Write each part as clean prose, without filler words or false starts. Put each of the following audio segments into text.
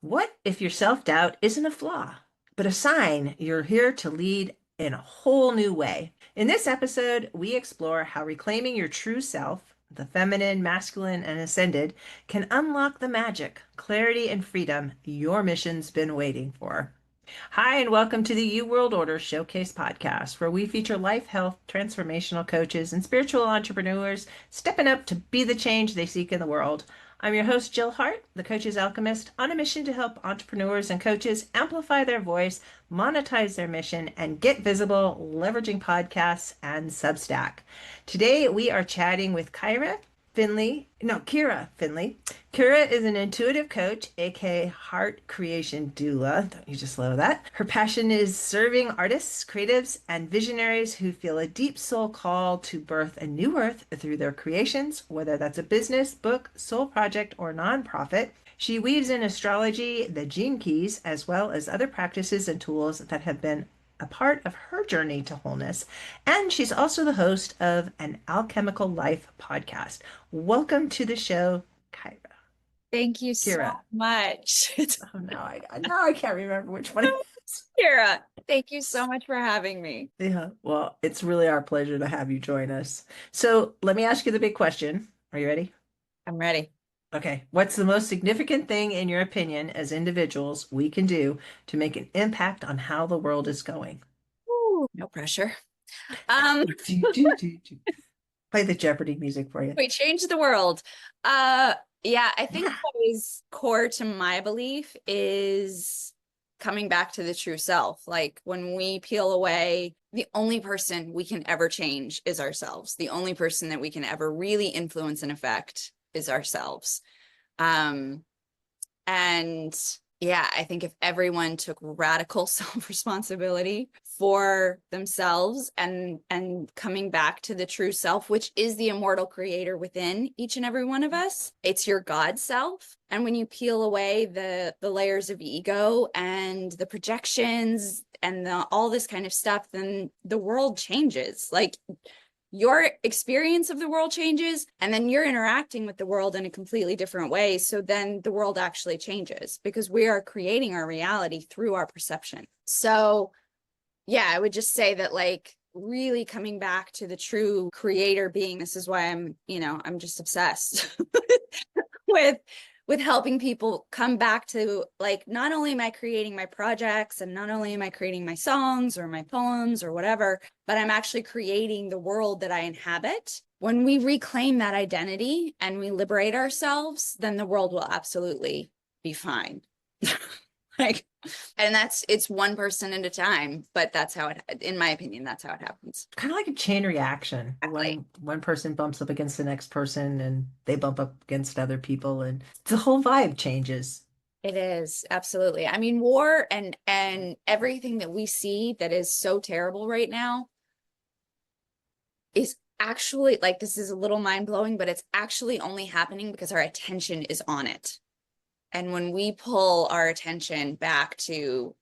What if your self-doubt isn't a flaw, but a sign you're here to lead in a whole new way? In this episode, we explore how reclaiming your true self, the feminine, masculine, and ascended, can unlock the magic, clarity, and freedom your mission's been waiting for. Hi, and welcome to the U World Order Showcase podcast, where we feature life, health, transformational coaches, and spiritual entrepreneurs stepping up to be the change they seek in the world. I'm your host, Jill Hart, the Coach's Alchemist, on a mission to help entrepreneurs and coaches amplify their voice, monetize their mission, and get visible, leveraging podcasts and Substack. Today, we are chatting with Kira Finley. Kira is an intuitive coach, aka Hart creation doula. Don't you just love that? Her passion is serving artists, creatives, and visionaries who feel a deep soul call to birth a new earth through their creations, whether that's a business, book, soul project, or nonprofit. She weaves in astrology, the gene keys, as well as other practices and tools that have been a part of her journey to wholeness. And she's also the host of an Alchemical Life podcast. Welcome to the show, Kyra. Thank you so Kira. much. Oh, now I can't remember which one it is. Kira, thank you so much for having me. Yeah, well, it's really our pleasure to have you join us. So let me ask you the big question. Are you ready? I'm ready. Okay. What's the most significant thing, in your opinion, as individuals we can do to make an impact on how the world is going? Ooh, no pressure. Play the Jeopardy music for you. We changed the world. Yeah, I think what is core to my belief is coming back to the true self. Like when we peel away, the only person we can ever change is ourselves. The only person that we can ever really influence and affect is ourselves. And yeah, I think if everyone took radical self-responsibility for themselves and coming back to the true self, which is the immortal creator within each and every one of us, it's your God self. And when you peel away the layers of ego and the projections and all this kind of stuff, then the world changes. Like your experience of the world changes, and then you're interacting with the world in a completely different way. So then the world actually changes because we are creating our reality through our perception. So yeah, I would just say that, like, really coming back to the true creator being, this is why I'm just obsessed with helping people come back to, like, not only am I creating my projects and not only am I creating my songs or my poems or whatever, but I'm actually creating the world that I inhabit. When we reclaim that identity and we liberate ourselves, then the world will absolutely be fine. Like, and it's one person at a time, but that's how it, in my opinion, that's how it happens. Kind of like a chain reaction. Exactly. One person bumps up against the next person and they bump up against other people and the whole vibe changes. It is, absolutely. I mean, war and everything that we see that is so terrible right now is actually, like, this is a little mind-blowing, but it's actually only happening because our attention is on it. And when we pull our attention back to,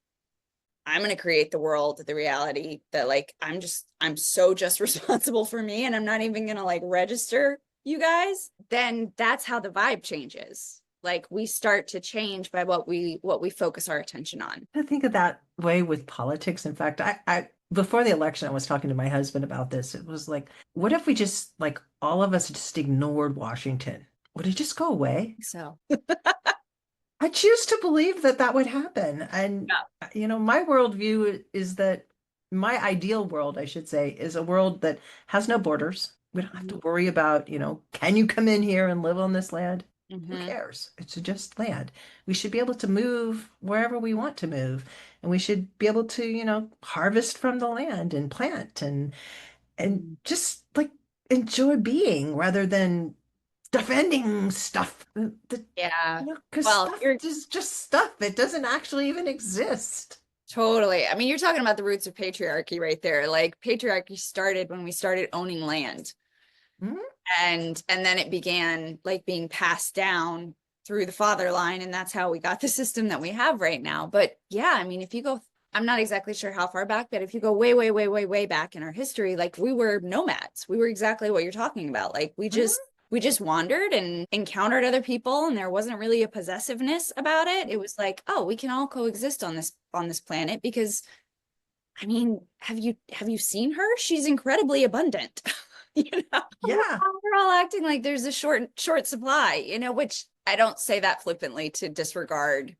I'm going to create the world, the reality that, like, I'm so just responsible for me, and I'm not even going to, like, register you guys, then that's how the vibe changes. Like, we start to change by what we focus our attention on. I think of that way with politics. In fact, I before the election, I was talking to my husband about this. It was like, what if we just, like, all of us just ignored Washington? Would it just go away? So I choose to believe that that would happen. And, yeah. my worldview is that my ideal world, I should say, is a world that has no borders. We don't have to worry about, can you come in here and live on this land? Who cares? It's just land. We should be able to move wherever we want to move. And we should be able to, harvest from the land and plant and just, like, enjoy being rather than defending stuff. Yeah. Because Well, stuff you're is just stuff. It doesn't actually even exist. totally. I mean, you're talking about the roots of patriarchy right there. Like, patriarchy started when we started owning land. Mhm. And then it began, like, being passed down through the father line, and that's how we got the system that we have right now. But yeah, I mean, if you go, I'm not exactly sure how far back, but if you go way, way, way, way, way back in our history, like, we were nomads. We were exactly what you're talking about. Like, we we just wandered and encountered other people, and there wasn't really a possessiveness about it. It was like, oh, we can all coexist on this planet because I mean, have you seen her? She's incredibly abundant. You know, Yeah. we're all acting like there's a short supply, you know, which I don't say that flippantly to disregard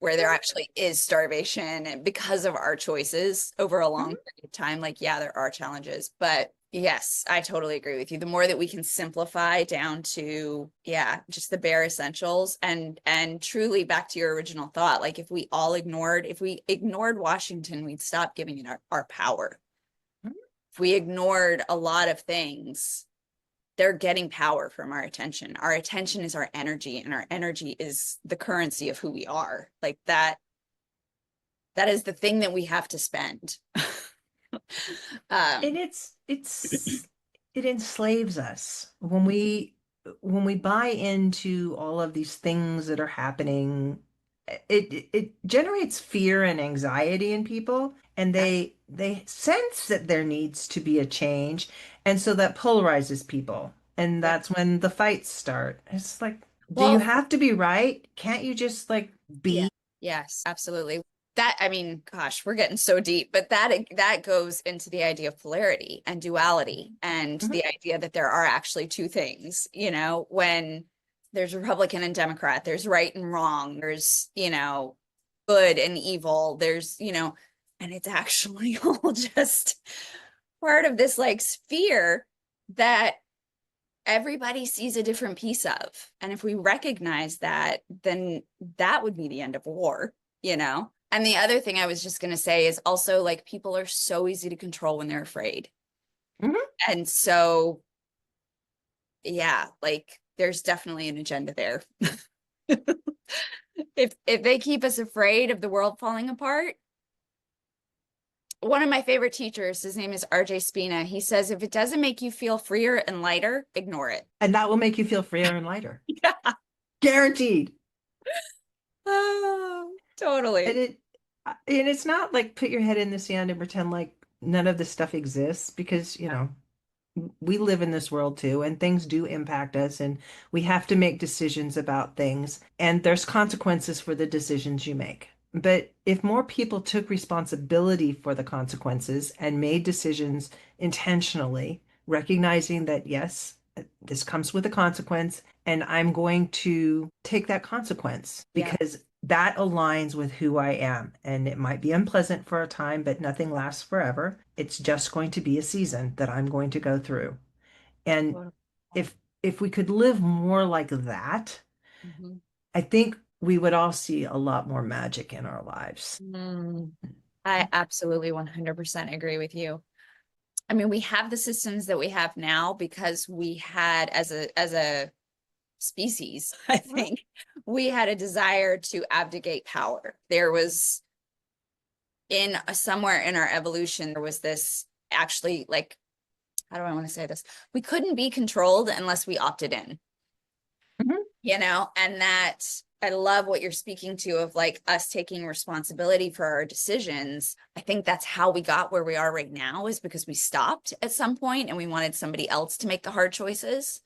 where there actually is starvation and because of our choices over a long Mhm. period of time. Like, yeah, there are challenges, but yes, I totally agree with you. The more that we can simplify down to, yeah, just the bare essentials and truly back to your original thought, like if we ignored Washington, we'd stop giving it our power. If we ignored a lot of things, they're getting power from our attention. Our attention is our energy, and our energy is the currency of who we are. Like that is the thing that we have to spend. And um it enslaves us when we buy into all of these things that are happening. It generates fear and anxiety in people, and they sense that there needs to be a change, and so that polarizes people, and yeah. that's when the fights start. It's like, do you Well, have to be right? Can't you just like yeah. be? Yes, absolutely. That, I mean, gosh, we're getting so deep, but that goes into the idea of polarity and duality and Mhm. the idea that there are actually two things, you know, when there's Republican and Democrat, there's right and wrong, there's, you know, good and evil, there's, you know, and it's actually all just part of this like sphere that everybody sees a different piece of. And if we recognize that, then that would be the end of war, you know? And the other thing I was just going to say is also like people are so easy to control when they're afraid. Mhm. And so, yeah, like there's definitely an agenda there. If they keep us afraid of the world falling apart, one of my favorite teachers, his name is RJ Spina. He says, if it doesn't make you feel freer and lighter, ignore it. And that will make you feel freer and lighter. Yeah. Guaranteed. Oh, And totally. it's not like put your head in the sand and pretend like none of this stuff exists, because, we live in this world too, and things do impact us, and we have to make decisions about things, and there's consequences for the decisions you make. But if more people took responsibility for the consequences and made decisions intentionally, recognizing that, yes, this comes with a consequence, and I'm going to take that consequence Yeah. because that aligns with who I am. And it might be unpleasant for a time, but nothing lasts forever. It's just going to be a season that I'm going to go through. And if if we could live more like that, Mhm. I think we would all see a lot more magic in our lives. Mm, I absolutely 100% agree with you. I mean, we have the systems that we have now because we had as a species, I think, we had a desire to abdicate power. There was in somewhere in our evolution, there was this actually like, how do I want to say this? We couldn't be controlled unless we opted in, Mhm. you know, and that I love what you're speaking to of like us taking responsibility for our decisions. I think that's how we got where we are right now is because we stopped at some point and we wanted somebody else to make the hard choices.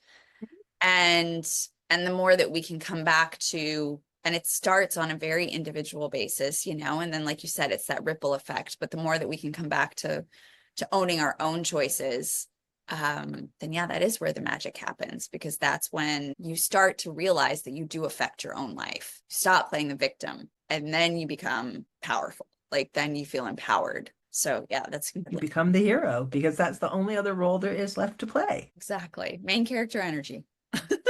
And and the more that we can come back to, and it starts on a very individual basis, you know, and then like you said, it's that ripple effect, but the more that we can come back to owning our own choices, then yeah, that is where the magic happens because that's when you start to realize that you do affect your own life. Stop playing the victim and then you become powerful. Like then you feel empowered. So yeah, that's You become the hero because that's the only other role there is left to play. exactly main character energy.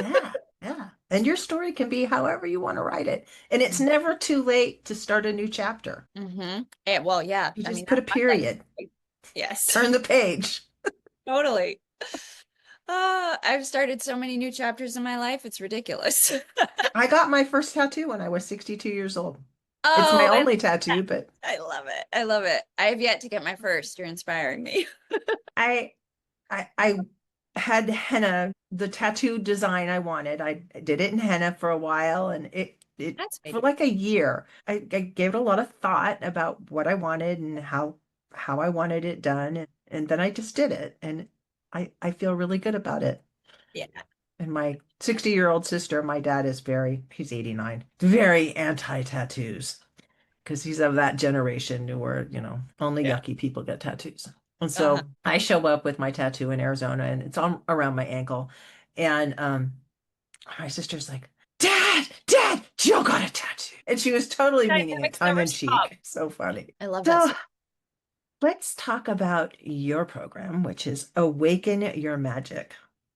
Yeah, yeah. And your story can be however you want to write it. And it's never too late to start a new chapter. Mm-hmm. Yeah, well, yeah. You I mean, just put a that's period, yes, turn the page. totally. I've started so many new chapters in my life. It's ridiculous. I got my first tattoo when I was 62 years old. It's my Oh, only tattoo, but I love it. I love it. I have yet to get my first. You're inspiring me. I I had henna, the tattoo design I wanted. I did it in henna for a while, and it That's for big. like a year. I gave it a lot of thought about what I wanted and how I wanted it done, and then I just did it, and I feel really good about it. Yeah. And my 60-year-old sister, my dad is he's 89, very anti-tattoos because he's of that generation where, only Yeah. yucky people get tattoos. And Uh-huh. so I show up with my tattoo in Arizona and it's on around my ankle. And my sister's like, Dad, Jill got a tattoo. And she was totally meaning it Dynamics tongue never in stop. cheek. So funny. I love that. So let's talk about your program, which is Awaken Your Magic.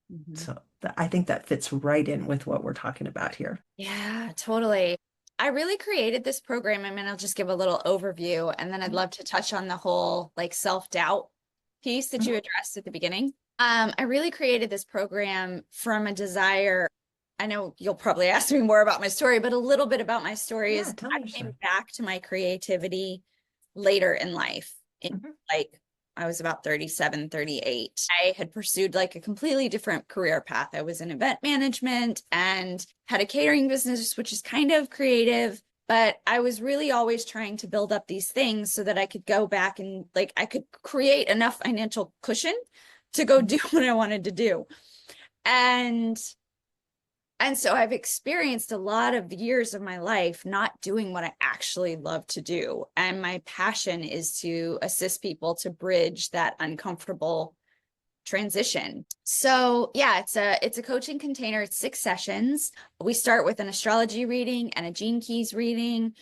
Mhm. So I think that fits right in with what we're talking about here. Yeah, totally. I really created this program. I mean, I'll just give a little overview and then I'd Mhm. love to touch on the whole like self-doubt piece that you Mhm. addressed at the beginning. I really created this program from a desire. I know you'll probably ask me more about my story, but a little bit about my story Yeah, is tell I me your came story. back to my creativity later in life. In Mhm. like I was about 37, 38. I had pursued like a completely different career path. I was in event management and had a catering business, which is kind of creative, but I was really always trying to build up these things so that I could go back and like I could create enough financial cushion to go do what I wanted to do. And so I've experienced a lot of years of my life not doing what I actually love to do. And my passion is to assist people to bridge that uncomfortable transition. So yeah, it's a coaching container. It's 6 sessions. We start with an astrology reading and a gene keys reading,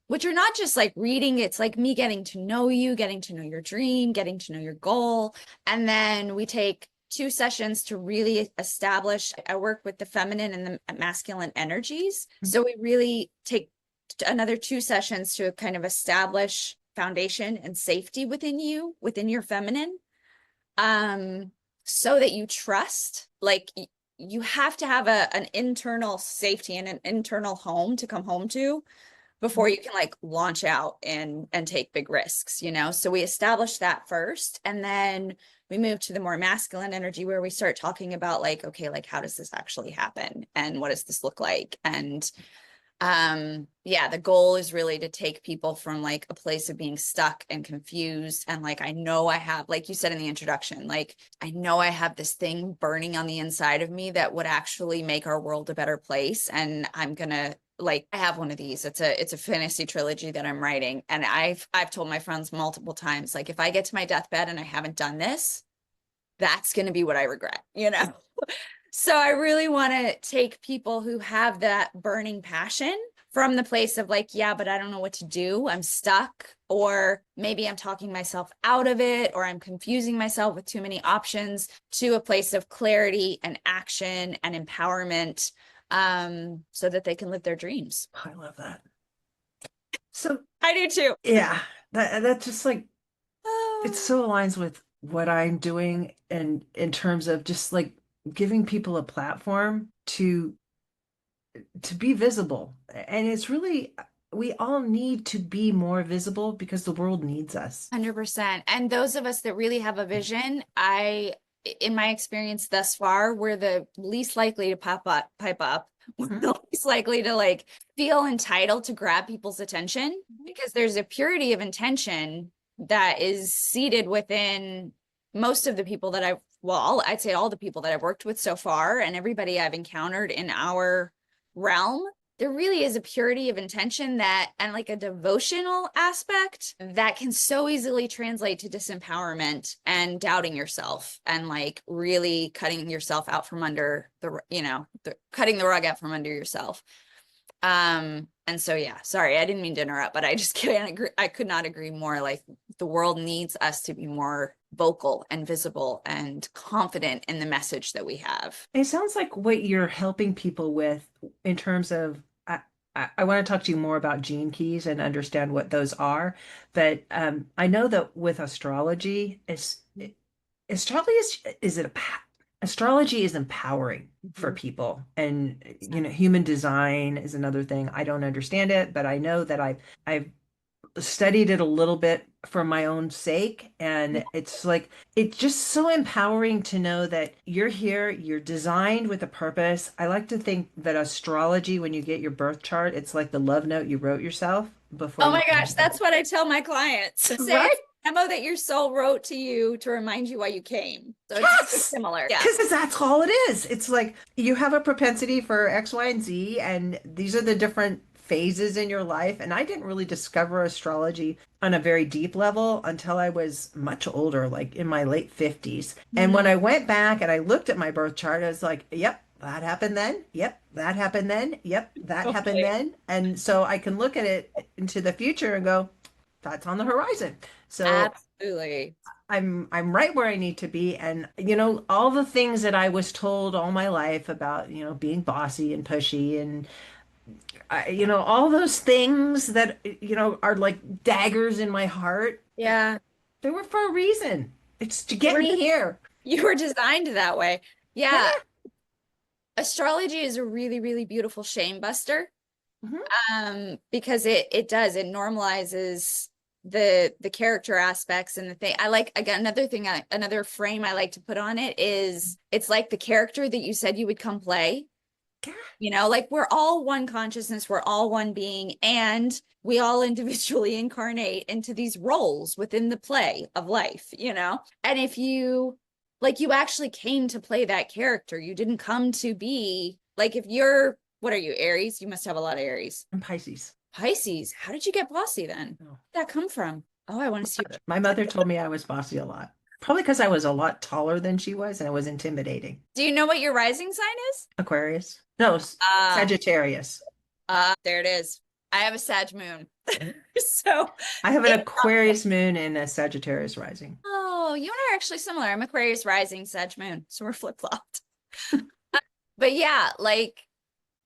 which are not just like reading. It's like me getting to know you, getting to know your dream, getting to know your goal. And then we take 2 sessions to really establish. I work with the feminine and the masculine energies. So we really take another 2 sessions to kind of establish foundation and safety within you, within your feminine, um so that you trust, like you have to have an internal safety and an internal home to come home to before you can like launch out and take big risks, so we establish that first, and then we move to the more masculine energy where we start talking about like, okay, like how does this actually happen and what does this look like, and yeah, the goal is really to take people from like a place of being stuck and confused, and like I know I have, like you said in the introduction, like I know I have this thing burning on the inside of me that would actually make our world a better place, and I'm gonna, like, I have one of these. It's a fantasy trilogy that I'm writing, and I've told my friends multiple times, like if I get to my deathbed and I haven't done this, that's going to be what I regret. So I really want to take people who have that burning passion from the place of like, yeah, but I don't know what to do. I'm stuck, or maybe I'm talking myself out of it, or I'm confusing myself with too many options, to a place of clarity and action and empowerment, so that they can live their dreams. I love that. So I do too. yeah, that just like it Oh, so aligns with what I'm doing and in terms of just like giving people a platform to be visible. And it's really we all need to be more visible because the world needs us. 100%. And those of us that really have a vision, in my experience thus far, we're the least likely to pipe up. We're Mhm. the least likely to like feel entitled to grab people's attention, because there's a purity of intention that is seated within most of the people that I'd say all the people that I've worked with so far, and everybody I've encountered in our realm. There really is a purity of intention that, and like a devotional aspect that can so easily translate to disempowerment and doubting yourself, and like really cutting yourself out from under cutting the rug out from under yourself. And so yeah, sorry, I didn't mean to interrupt, but I just can't agree. I could not agree more. Like the world needs us to be more vocal and visible and confident in the message that we have. It sounds like what you're helping people with in terms of I want to talk to you more about gene keys and understand what those are. But I know that with astrology, astrology is astrology is empowering for Mhm. people, and human design is another thing. I don't understand it, but I know that I've studied it a little bit for my own sake, and it's like it's just so empowering to know that you're here, you're designed with a purpose. I like to think that astrology, when you get your birth chart, it's like the love note you wrote yourself before Oh you my came gosh, here. that's what I tell my clients. I say Right? memo that your soul wrote to you to remind you why you came. So it's very Yes, similar. Yeah. because that's all it is. It's like you have a propensity for X, Y, and Z, and these are the different phases in your life. And I didn't really discover astrology on a very deep level until I was much older, like in my late 50s. And when Hmm. I went back and I looked at my birth chart, I was like, yep, that happened then. Yep, that happened then. Yep, that happened Totally. then. And so I can look at it into the future and go, that's on the horizon. So Absolutely. I'm right where I need to be. And all the things that I was told all my life about, being bossy and pushy and all those things that are like daggers in my heart, Yeah. they were for a reason. It's to You get were me here. you were designed that way. Yeah. Yeah. Astrology is a really, really beautiful shame buster. Mhm. Because it normalizes the character aspects and the thing. I like again another frame I like to put on it is it's like the character that you said you would come play. Yeah. Like we're all one consciousness, we're all one being, and we all individually incarnate into these roles within the play of life. And if you like you actually came to play that character, you didn't come to be like if you're what are you, Aries? You must have a lot of Aries. And Pisces. Pisces. How did you get bossy then? Oh. Where'd that come from? Oh, I want to see your My mother told me I was bossy a lot. Probably because I was a lot taller than she was and it was intimidating. Do you know what your rising sign is? Aquarius. No, Ah, Sagittarius. there it is. I have a Sag moon. So I have an it, Aquarius moon and a Sagittarius rising. oh, you and I are actually similar. I'm Aquarius rising, Sag moon. So we're flip-flopped. But yeah, like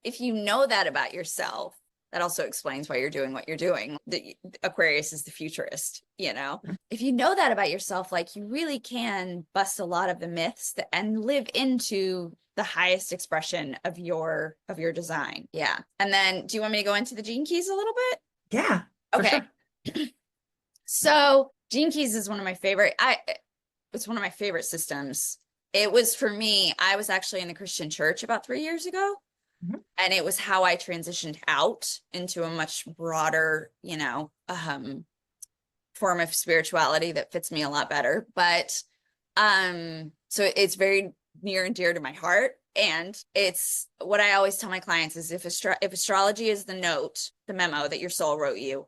if you know that about yourself, that also explains why you're doing what you're doing. The Aquarius is the futurist. If you know that about yourself, like you really can bust a lot of the myths and live into the highest expression of your design. Yeah. And then do you want me to go into the gene keys a little bit? Yeah, for Okay. sure. So gene keys is one of my favorite. It's one of my favorite systems. It was for me, I was actually in the Christian church about 3 years ago. Mhm. And it was how I transitioned out into a much broader, form of spirituality that fits me a lot better. But so it's very near and dear to my heart. And it's what I always tell my clients is if astrology is the note, the memo that your soul wrote you,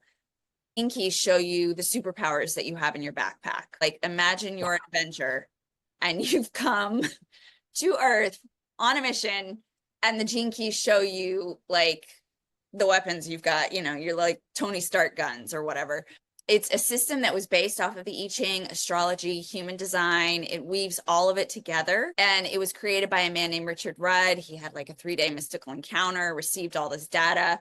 Inkies show you the superpowers that you have in your backpack. Like imagine you're an adventurer and you've come to Earth on a mission, and the gene keys show you like the weapons you've got, you're like Tony Stark guns or whatever. It's a system that was based off of the I Ching, astrology, human design. It weaves all of it together. And it was created by a man named Richard Rudd. He had like a 3-day mystical encounter, received all this data,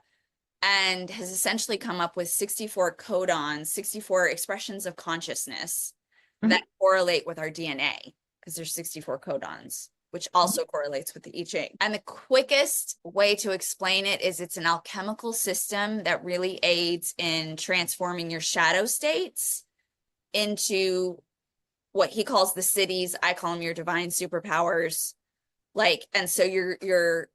and has essentially come up with 64 codons, 64 expressions of consciousness that Mhm. correlate with our DNA because there's 64 codons, which also correlates with the I Ching. And the quickest way to explain it is it's an alchemical system that really aids in transforming your shadow states into what he calls the cities. I call them your divine superpowers. Like, and so you're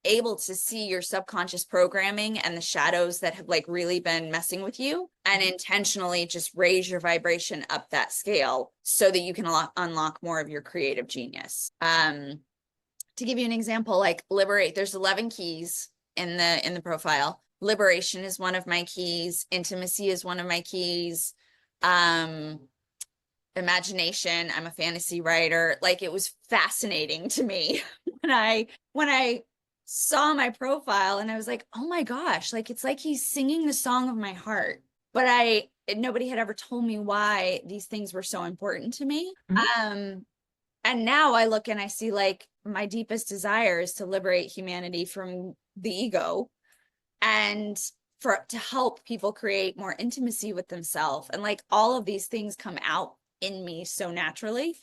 able to see your subconscious programming and the shadows that have like really been messing with you and intentionally just raise your vibration up that scale so that you can unlock more of your creative genius. To give you an example, like liberate, there's 11 keys in the profile. Liberation is one of my keys. Intimacy is one of my keys. Um, Imagination. I'm a fantasy writer. Like it was fascinating to me when I saw my profile and I was like, oh my gosh, like it's like he's singing the song of my heart. But nobody had ever told me why these things were so important to me. Mhm. And now I look and I see like my deepest desire is to liberate humanity from the ego and to help people create more intimacy with themselves. And like all of these things come out in me so naturally.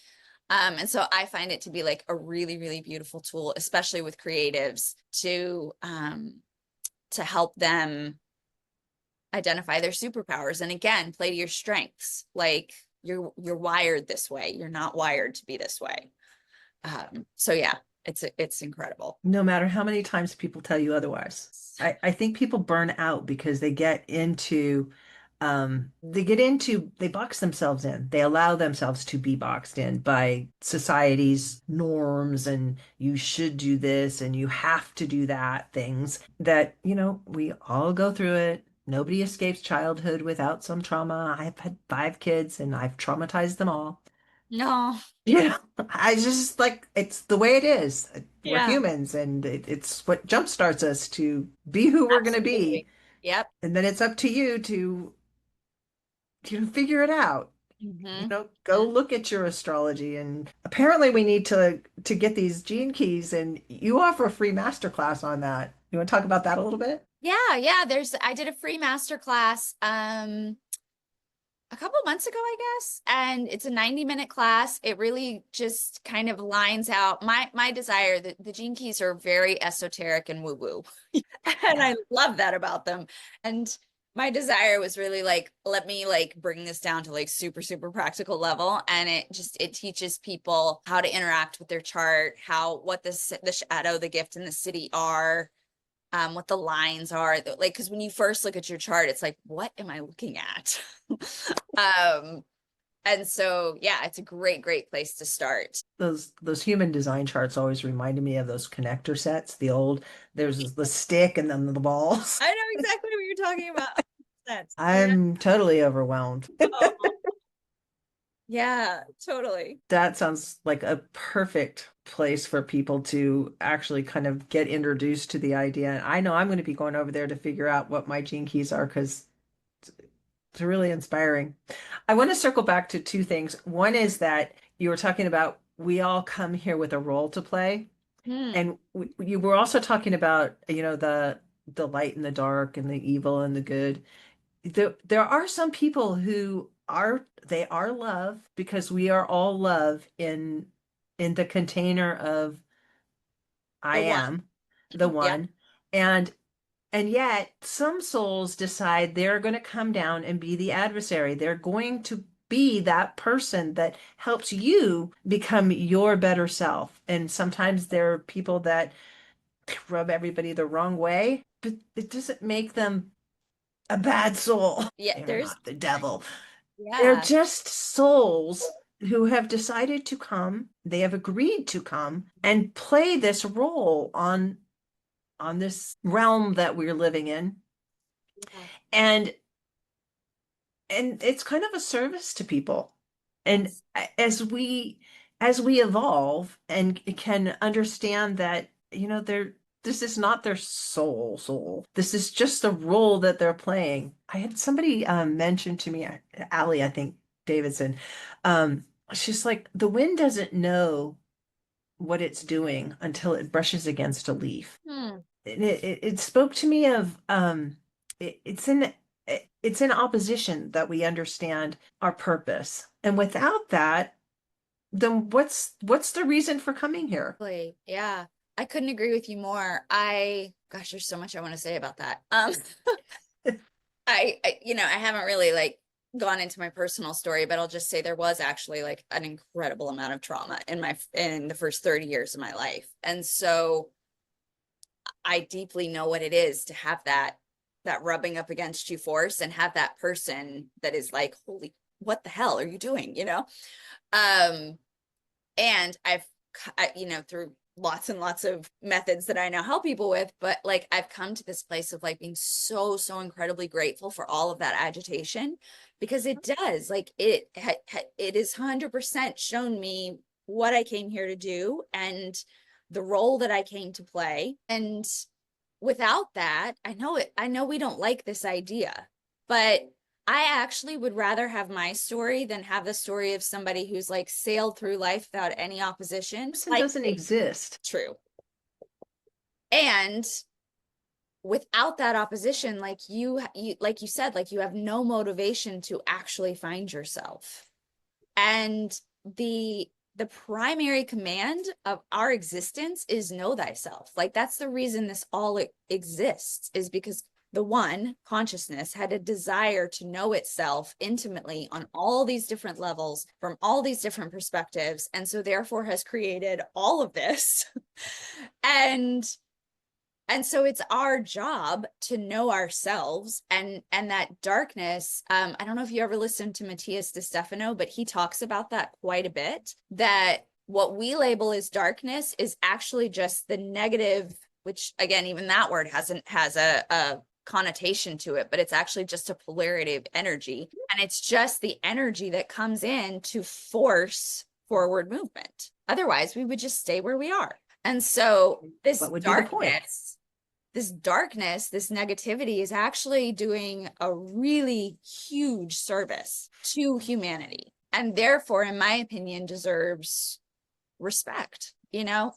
And so I find it to be like a really, really beautiful tool, especially with creatives to help them identify their superpowers. And again, play to your strengths. Like you're wired this way. You're not wired to be this way. So yeah, it's incredible. No matter how many times people tell you otherwise. I think people burn out because they get into they box themselves in. They allow themselves to be boxed in by society's norms and you should do this and you have to do that things that, we all go through it. Nobody escapes childhood without some trauma. I've had 5 kids and I've traumatized them all. No. I just like it's the way it is. We're Yeah, humans and it's what jumpstarts us to be who we're going to be. absolutely. Yep. And then it's up to you to figure it out. Hmm. Go look at your astrology, and apparently we need to get these gene keys, and you offer a free masterclass on that. You want to talk about that a little bit? Yeah, yeah. I did a free master class a couple months ago, I guess, and it's a 90-minute class. It really just kind of lines out my desire. The Gene Keys are very esoteric and woo-woo. And I love that about them. And my desire was really like, let me like bring this down to like super, super practical level. And it teaches people how to interact with their chart, what the shadow, the gift, and the city are, what the lines are, like, because when you first look at your chart, it's like, what am I looking at? um, and so yeah, it's a great, great place to start. Those human design charts always reminded me of those connector sets, there's the stick and then the balls. I know exactly what you're talking about. That's yeah. I'm totally overwhelmed. Oh, yeah, totally. That sounds like a perfect place for people to actually kind of get introduced to the idea. And I know I'm going to be going over there to figure out what my gene keys are because it's really inspiring. I want to circle back to 2 things. One is that you were talking about we all come here with a role to play. Hmm. And you were also talking about, the light and the dark and the evil and the good. There are some people who they are love because we are all love in the container of I The one. am the Yep. one. And yet some souls decide they're going to come down and be the adversary. They're going to be that person that helps you become your better self. And sometimes there are people that rub everybody the wrong way, but it doesn't make them a bad soul. Yeah, They're there's not the devil. They're yeah. just souls who have decided to come. They have agreed to come and play this role on this realm that we're living in. Yeah. And it's kind of a service to people. And Yes. as we evolve and can understand that, this is not their soul. This is just the role that they're playing. I had somebody mention to me, Allie, I think Davidson, she's like, the wind doesn't know what it's doing until it brushes against a leaf. Hmm. And it spoke to me of it's in opposition that we understand our purpose. And without that, then what's the reason for coming here? Exactly. Yeah. I couldn't agree with you more. Gosh, there's so much I want to say about that. I haven't really like gone into my personal story, but I'll just say there was actually like an incredible amount of trauma in the first 30 years of my life. And so I deeply know what it is to have that rubbing up against you force and have that person that is like, holy, what the hell are you doing? Um, and through lots and lots of methods that I now help people with, but like I've come to this place of like being so, so incredibly grateful for all of that agitation because it does like it is 100% shown me what I came here to do and the role that I came to play. And without that, I know we don't like this idea, but I actually would rather have my story than have the story of somebody who's like sailed through life without any opposition. Person Like, doesn't exist. true. And without that opposition, like you said, like you have no motivation to actually find yourself. And the primary command of our existence is know thyself. Like that's the reason this all exists, is because the one consciousness had a desire to know itself intimately on all these different levels from all these different perspectives, and so therefore has created all of this. And And so it's our job to know ourselves, and that darkness. I don't know if you ever listened to Matthias De Stefano, but he talks about that quite a bit, that what we label as darkness is actually just the negative, which again, even that word has a connotation to it, but it's actually just a polarity of energy. And it's just the energy that comes in to force forward movement. Otherwise, we would just stay where we are. And so What would be the point? this negativity is actually doing a really huge service to humanity. And therefore, in my opinion, deserves respect.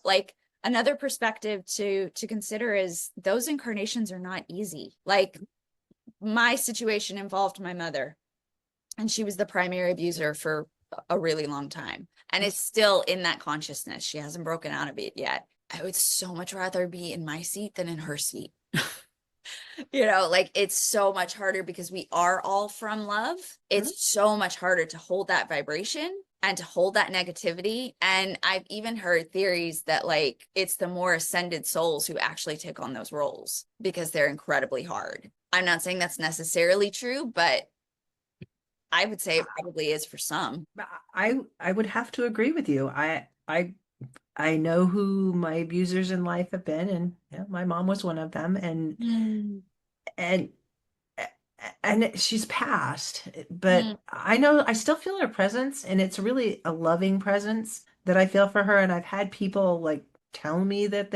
Like, another perspective to consider is those incarnations are not easy. Like, my situation involved my mother, and she was the primary abuser for a really long time, and is still in that consciousness. She hasn't broken out of it yet. I would so much rather be in my seat than in her seat. Like, it's so much harder because we are all from love. It's so much harder to hold that vibration and to hold that negativity. And I've even heard theories that, like, it's the more ascended souls who actually take on those roles because they're incredibly hard. I'm not saying that's necessarily true, but I would say it probably is for some. I would have to agree with you. I know who my abusers in life have been, and yeah, my mom was one of them, Mm, and and she's passed, but mm, I know I still feel her presence, and it's really a loving presence that I feel for her. And I've had people like tell me that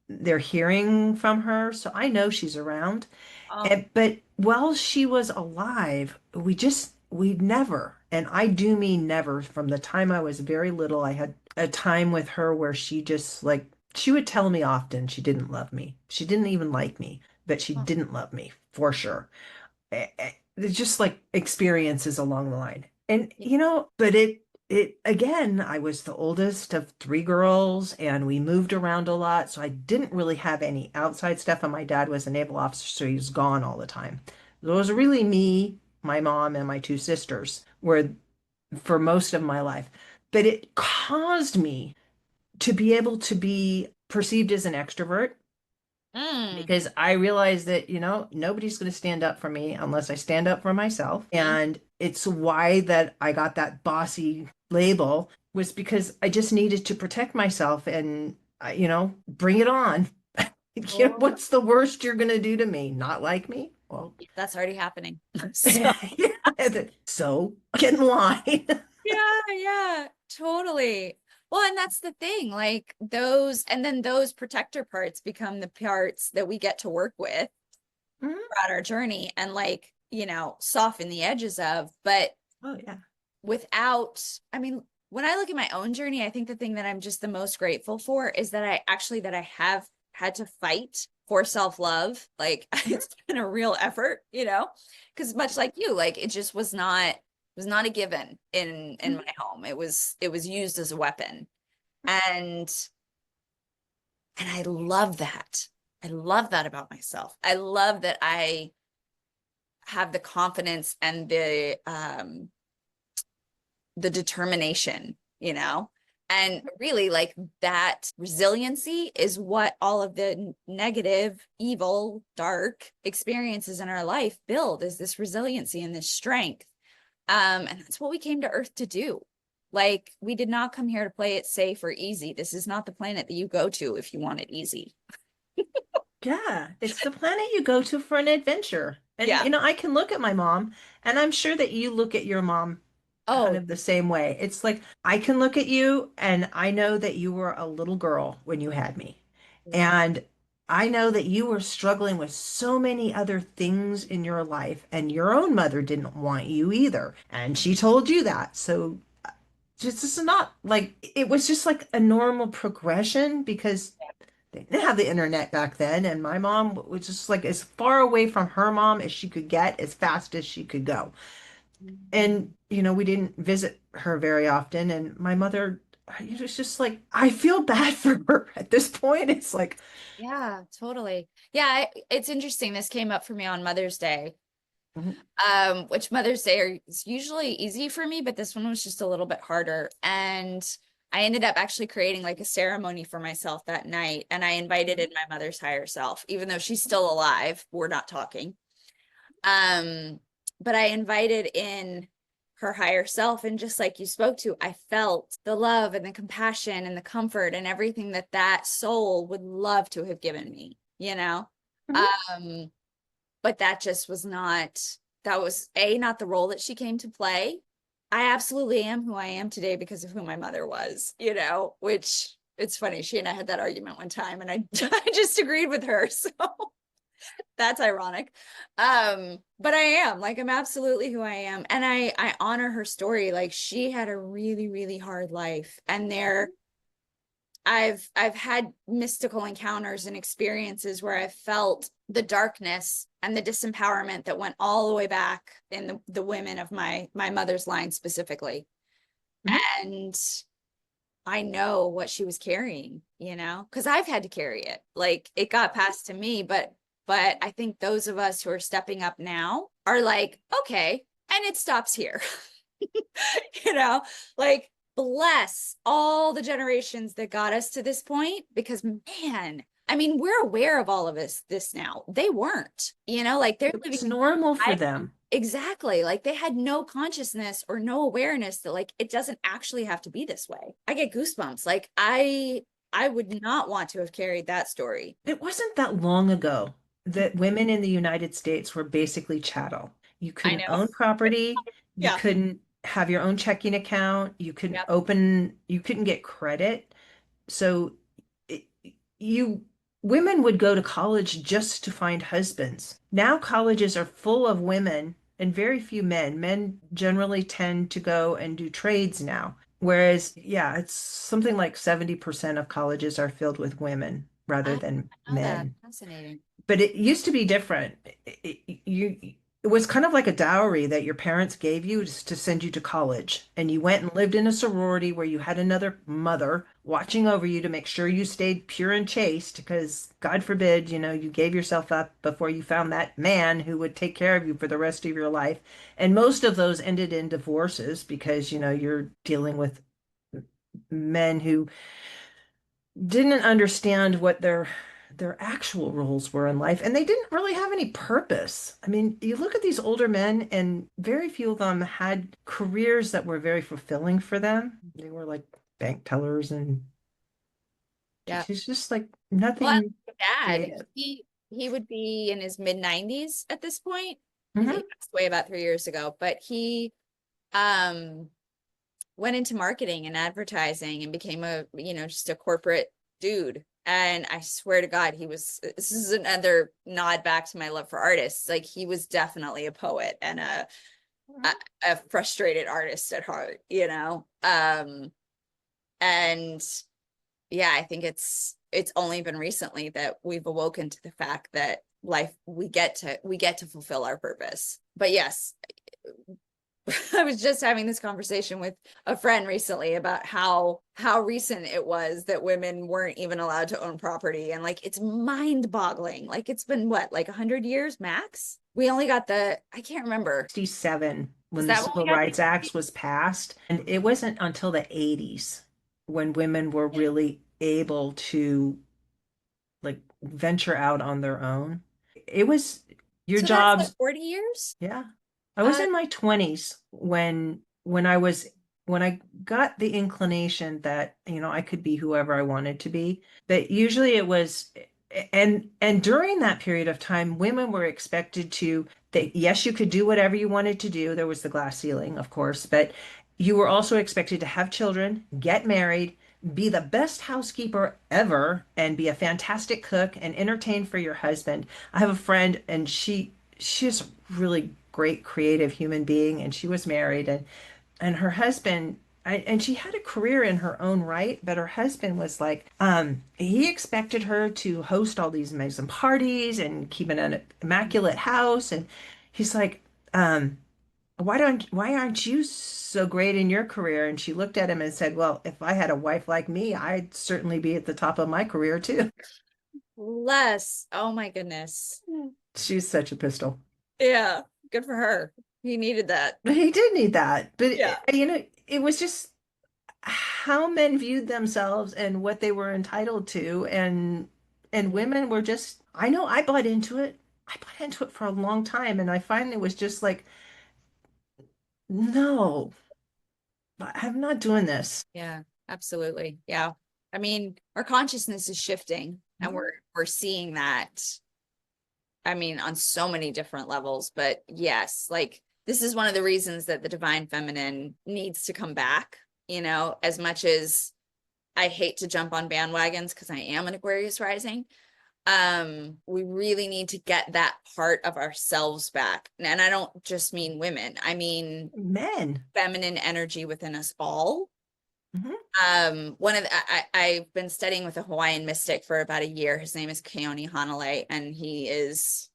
they're hearing from her, so I know she's around. oh, But while she was alive, we never, and I do mean never, from the time I was very little, I had a time with her where she just like, she would tell me often she didn't love me. She didn't even like me, but she oh, didn't love me for sure. It's just like experiences along the line. And yeah. but it again, I was the oldest of three girls and we moved around a lot, so I didn't really have any outside stuff, and my dad was a naval officer, so he was gone all the time. So it was really me, my mom, and my two sisters were for most of my life. But it caused me to be able to be perceived as an extrovert Mm, because I realized that, nobody's going to stand up for me unless I stand up for myself. mm, And it's why that I got that bossy label, was because I just needed to protect myself and, bring it on. oh, What's the worst you're going to do to me? Not like me? Well, that's already happening. So yeah, so get in line. yeah, totally. Well, and that's the thing, like those, and then those protector parts become the parts that we get to work with Mhm. throughout our journey and, like, soften the edges of. But Oh, yeah. without, I mean, when I look at my own journey, I think the thing that I'm just the most grateful for is that I have had to fight for self-love. Like, Mhm. it's been a real effort, because much like you, like, it just was not a given in Mhm. my home. It was used as a weapon. And I love that. I love that about myself. I love that I have the confidence and the determination, and really, like, that resiliency is what all of the negative, evil, dark experiences in our life build, is this resiliency and this strength. And that's what we came to Earth to do. Like, we did not come here to play it safe or easy. This is not the planet that you go to if you want it easy. Yeah, it's the planet you go to for an adventure. And Yeah. I can look at my mom, and I'm sure that you look at your mom kind Oh, of the same way. It's like I can look at you and I know that you were a little girl when you had me. yeah. And I know that you were struggling with so many other things in your life, and your own mother didn't want you either. And she told you that. So just this is not like it was just like a normal progression because they didn't have the internet back then, and my mom was just like as far away from her mom as she could get, as fast as she could go. And we didn't visit her very often, and my mother, it was just like I feel bad for her at this point. It's like, Yeah, totally. Yeah, it's interesting. This came up for me on Mother's Day. mhm, Which Mother's Day is usually easy for me, but this one was just a little bit harder. And I ended up actually creating like a ceremony for myself that night, and I invited Mhm. in my mother's higher self, even though she's still alive. We're not talking. Um, but I invited in her higher self, and just like you spoke to, I felt the love and the compassion and the comfort and everything that that soul would love to have given me, you know? Mhm. Um, but that just was not, that was A, not the role that she came to play. I absolutely am who I am today because of who my mother was, you know, which it's funny. She and I had that argument one time, and I, I just agreed with her. So that's ironic. But I am like, I'm absolutely who I am. And I honor her story. Like, she had a really, really hard life. And there I've had mystical encounters and experiences where I've felt the darkness and the disempowerment that went all the way back in the women of my mother's line specifically. Mhm. And I know what she was carrying, you know, because I've had to carry it. Like, it got passed to me, but I think those of us who are stepping up now are like, okay, and it stops here. You know, like, bless all the generations that got us to this point, because man, I mean, we're aware of all of this now. They weren't, you know, like they're It living was in normal for I them. exactly, like they had no consciousness or no awareness that like it doesn't actually have to be this way. I get goosebumps. Like, I would not want to have carried that story. It wasn't that long ago that women in the United States were basically chattel. You I couldn't know. own property, you Yeah. couldn't have your own checking account, Yep. you couldn't get credit. So it, you women would go to college just to find husbands. Now colleges are full of women and very few men. Men generally tend to go and do trades now. Whereas, yeah, it's something like 70% of colleges are filled with women rather I than know that. men. Fascinating. But it used to be different. It was kind of like a dowry that your parents gave you just to send you to college. And you went and lived in a sorority where you had another mother watching over you to make sure you stayed pure and chaste, because God forbid, you gave yourself up before you found that man who would take care of you for the rest of your life. And most of those ended in divorces because, you're dealing with men who didn't understand what their actual roles were in life, and they didn't really have any purpose. I mean, you look at these older men and very few of them had careers that were very fulfilling for them. They were like bank tellers and Yeah. it's just like Well, nothing my dad, creative. he would be in his mid 90s at this point. He Hmm. passed away about 3 years ago, but he um went into marketing and advertising and became a, you know, just a corporate dude. And I swear to God, he was, this is another nod back to my love for artists. Like, he was definitely a poet and a, a frustrated artist at heart, you know? And yeah, I think it's only been recently that we've awoken to the fact that life, we get to fulfill our purpose. But yes, I was just having this conversation with a friend recently about how recent it was that women weren't even allowed to own property, and like, it's mind-boggling. Like, it's been what, like 100 years max? We only got the, I can't remember. 67 Is when the that when we Civil got the Rights Act was passed, and it wasn't until the 80s when women were really able to like venture out on their own. It was your so that's what, jobs. 40 years? Yeah. I was Uh in my 20s when I got the inclination that, I could be whoever I wanted to be. But usually it was and during that period of time, women were expected to yes, you could do whatever you wanted to do. There was the glass ceiling, of course, but you were also expected to have children, get married, be the best housekeeper ever, and be a fantastic cook and entertain for your husband. I have a friend and she's a really great creative human being, and she was married, and her husband and she had a career in her own right, but her husband was like, he expected her to host all these amazing parties and keep an immaculate house. And he's like, why aren't you so great in your career? And she looked at him and said, well, if I had a wife like me, I'd certainly be at the top of my career too. less. Oh my goodness. She's such a pistol. Yeah, good for her. He needed that. But he did need that. But Yeah. it was just how men viewed themselves and what they were entitled to, and women were just, I know I bought into it. I bought into it for a long time, and I finally was just like, no, I'm not doing this. Yeah, absolutely. Yeah. I mean, our consciousness is shifting and Mhm. we're seeing that. I mean, on so many different levels, but yes, like this is one of the reasons that the divine feminine needs to come back, as much as I hate to jump on bandwagons because I am an Aquarius rising. We really need to get that part of ourselves back. And I don't just mean women. I mean Men. feminine energy within us all. Mhm. One of the, I've been studying with a Hawaiian mystic for about a year. His name is Keone Hanalei, and he is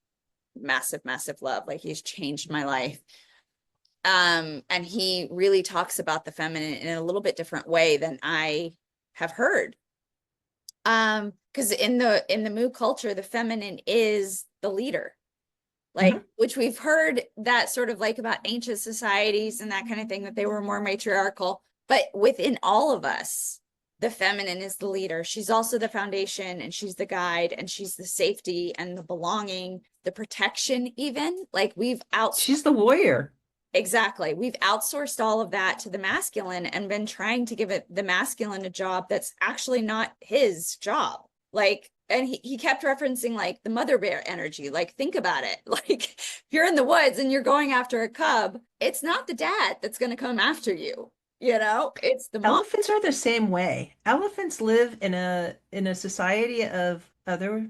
massive, massive love. Like he's changed my life. And he really talks about the feminine in a little bit different way than I have heard. Because in the Mu culture, the feminine is the leader, like Mhm. which we've heard that sort of like about ancient societies and that kind of thing, that they were more matriarchal. But within all of us, the feminine is the leader. She's also the foundation, and she's the guide, and she's the safety and the belonging, the protection, even. Like we've out She's the warrior. exactly. We've outsourced all of that to the masculine and been trying to give it the masculine a job that's actually not his job. Like, and he kept referencing like the mother bear energy. Like, think about it. Like, if you're in the woods and you're going after a cub, it's not the dad that's going to come after you. It's the mom. Elephants are the same way. Elephants live in a society of other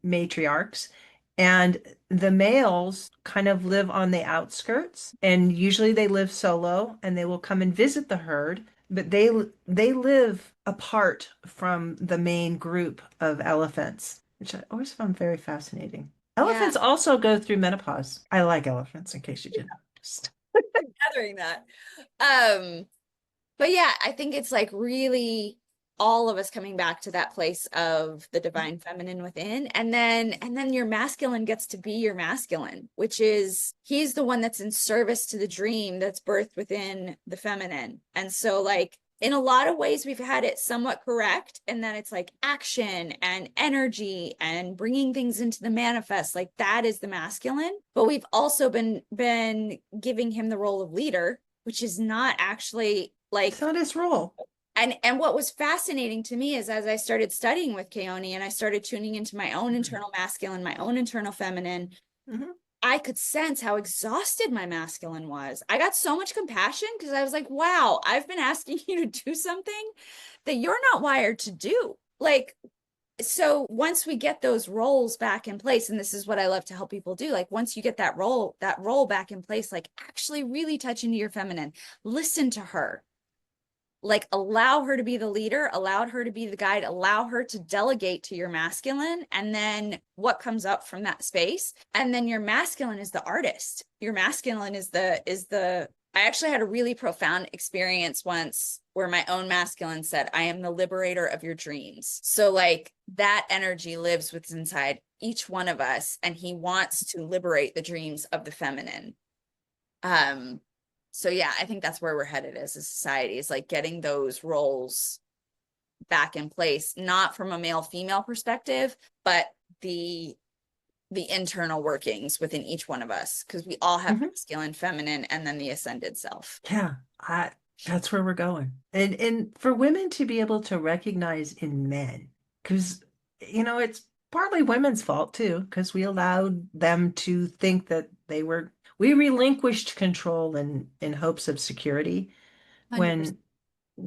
matriarchs, and the males kind of live on the outskirts, and usually they live solo, and they will come and visit the herd, but they live apart from the main group of elephants, which I always found very fascinating. Yeah, Elephants also go through menopause. I like elephants, in case you didn't notice. gathering that. Um, But yeah, I think it's like really all of us coming back to that place of the divine feminine within. And then your masculine gets to be your masculine, which is he's the one that's in service to the dream that's birthed within the feminine. And so like in a lot of ways we've had it somewhat correct, and then it's like action and energy and bringing things into the manifest, like that is the masculine. But we've also been giving him the role of leader, which is not actually It's like. not his role. And what was fascinating to me is as I started studying with Keone and I started tuning into my own internal masculine, my own internal feminine, Mhm. I could sense how exhausted my masculine was. I got so much compassion because I was like, wow, I've been asking you to do something that you're not wired to do. Like, so once we get those roles back in place, and this is what I love to help people do, like once you get that role back in place, like actually really touch into your feminine, listen to her, like allow her to be the leader, allow her to be the guide, allow her to delegate to your masculine, and then what comes up from that space. And then your masculine is the artist. Your masculine is the I actually had a really profound experience once where my own masculine said, I am the liberator of your dreams. So like that energy lives within inside each one of us, and he wants to liberate the dreams of the feminine. um so yeah, I think that's where we're headed as a society, is like getting those roles back in place, not from a male female perspective, but the the internal workings within each one of us, because we all have Mhm. masculine, feminine, and then the ascended self. Yeah, that's where we're going. And for women to be able to recognize in men, because it's partly women's fault too, because we allowed them to think that we relinquished control in hopes of security, 100%. when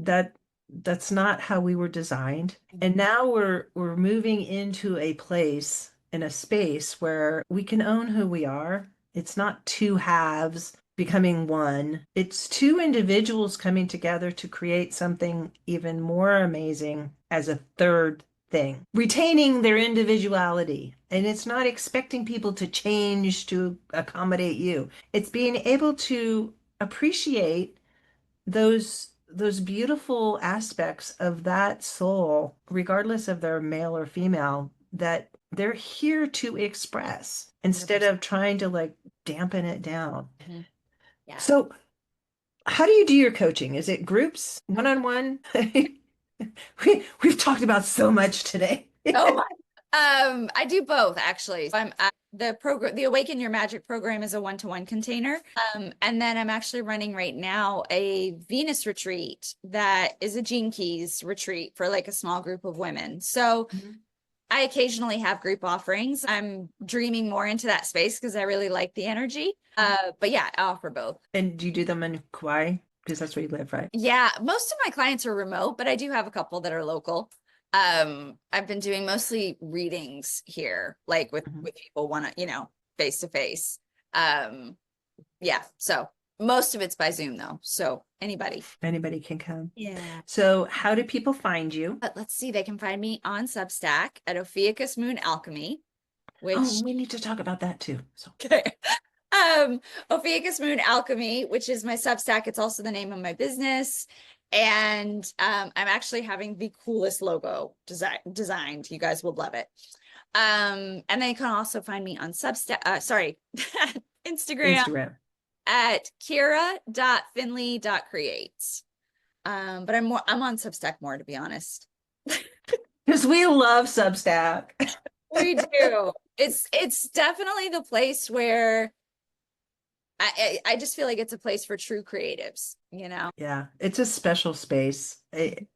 that that's not how we were designed. And now we're moving into a place, in a space where we can own who we are. It's not two halves becoming one. It's two individuals coming together to create something even more amazing as a third thing, retaining their individuality. And it's not expecting people to change to accommodate you. It's being able to appreciate those beautiful aspects of that soul, regardless of their male or female, that they're here to express instead 100%. of trying to like dampen it down. Mhm. Yeah. So How do you do your coaching? Is it groups, one-on-one? We've talked about so much today. Oh my. I do both actually. So the program, the Awaken Your Magic program is a one-to-one container. And then I'm actually running right now a Venus retreat that is a Gene Keys retreat for like a small group of women. So Mhm. I occasionally have group offerings. I'm dreaming more into that space because I really like the energy. But yeah, I offer both. And do you do them in Kauai? Because that's where you live, right? Yeah, most of my clients are remote, but I do have a couple that are local. I've been doing mostly readings here, like Mhm. with people want to, face to face. Um, yeah, so most of it's by Zoom though. So anybody. Anybody can come. Yeah. So, how do people find you? But let's see, they can find me on Substack at Ophiuchus Moon Alchemy, Oh, which we need to talk about that too. So, okay. Ophiuchus Moon Alchemy, which is my Substack. It's also the name of my business. And I'm actually having the coolest logo designed. You guys will love it. And then you can also find me on Substack, sorry, Instagram Instagram. at kira.finley.creates. But I'm on Substack more, to be honest. Because we love Substack. We do. It's definitely the place where I just feel like it's a place for true creatives, you know? Yeah, it's a special space. It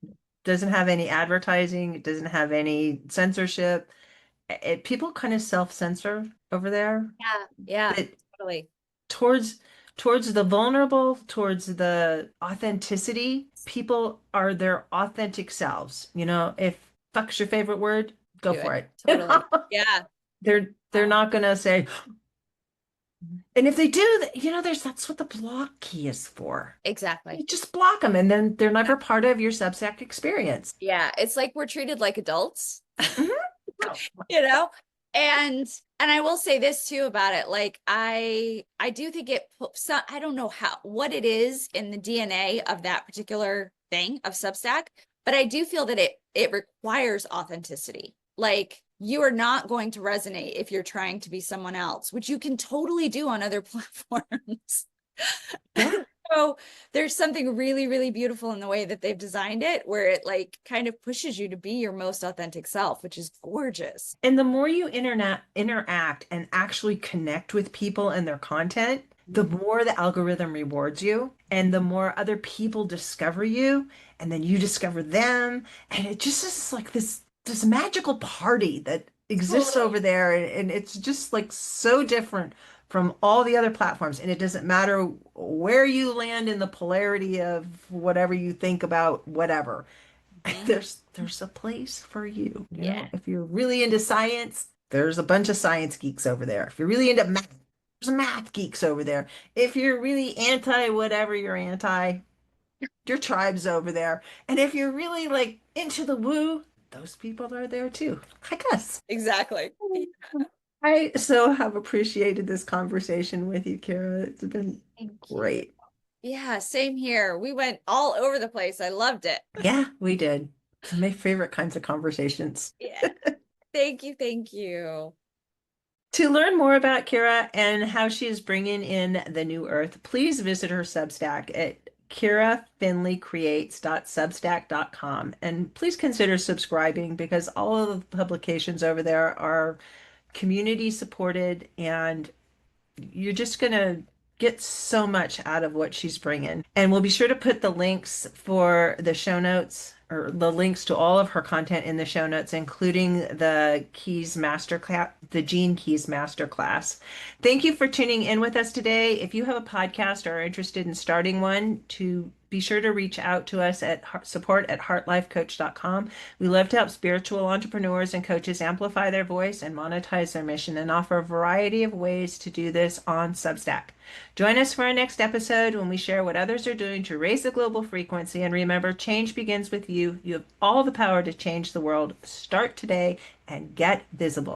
doesn't have any advertising, it doesn't have any censorship. People kind of self-censor over there, Yeah, yeah, but totally. towards towards the vulnerable, towards the authenticity, people are their authentic selves. If fuck's your favorite word, go Do it. for it. Totally. Yeah. They're not gonna say, and if they do, that's what the block key is for. Exactly. You just block them, and then they're never part of your Substack experience. Yeah. It's like we're treated like adults, Mhm. you know? And I will say this too about it. Like I do think I don't know what it is in the DNA of that particular thing of Substack, but I do feel that it requires authenticity. Like you are not going to resonate if you're trying to be someone else, which you can totally do on other platforms. Yeah. So there's something really, really beautiful in the way that they've designed it, where it like kind of pushes you to be your most authentic self, which is gorgeous. And the more you interact and actually connect with people and their content, the more the algorithm rewards you and the more other people discover you and then you discover them. And it just is like this magical party that exists over Totally. there. And it's just like so different from all the other platforms. And it doesn't matter where you land in the polarity of whatever you think about whatever. Mhm. There's a place for you. Yeah, If you're really into science, there's a bunch of science geeks over there. If you're really into math, there's math geeks over there. If you're really anti whatever you're anti, your tribe's over there. And if you're really like into the woo, those people are there too. Like us. exactly. I so have appreciated this conversation with you, Kara. It's been Thank you. great. Yeah, same here. We went all over the place. I loved it. Yeah, we did. It's my favorite kinds of conversations. Yeah. Thank you. Thank you. To learn more about Kira and how she is bringing in the new earth, please visit her Substack at kirafinleycreates.substack.com. And please consider subscribing because all of the publications over there are community supported and you're just going to get so much out of what she's bringing. And we'll be sure to put the links for the show notes or the links to all of her content in the show notes, including the Keys Masterclass, the Gene Keys Masterclass. Thank you for tuning in with us today. If you have a podcast or are interested in starting one, to be sure to reach out to us at support@heartlifecoach.com. We love to help spiritual entrepreneurs and coaches amplify their voice and monetize their mission and offer a variety of ways to do this on Substack. Join us for our next episode when we share what others are doing to raise the global frequency. And remember, change begins with you. You have all the power to change the world. Start today and get visible.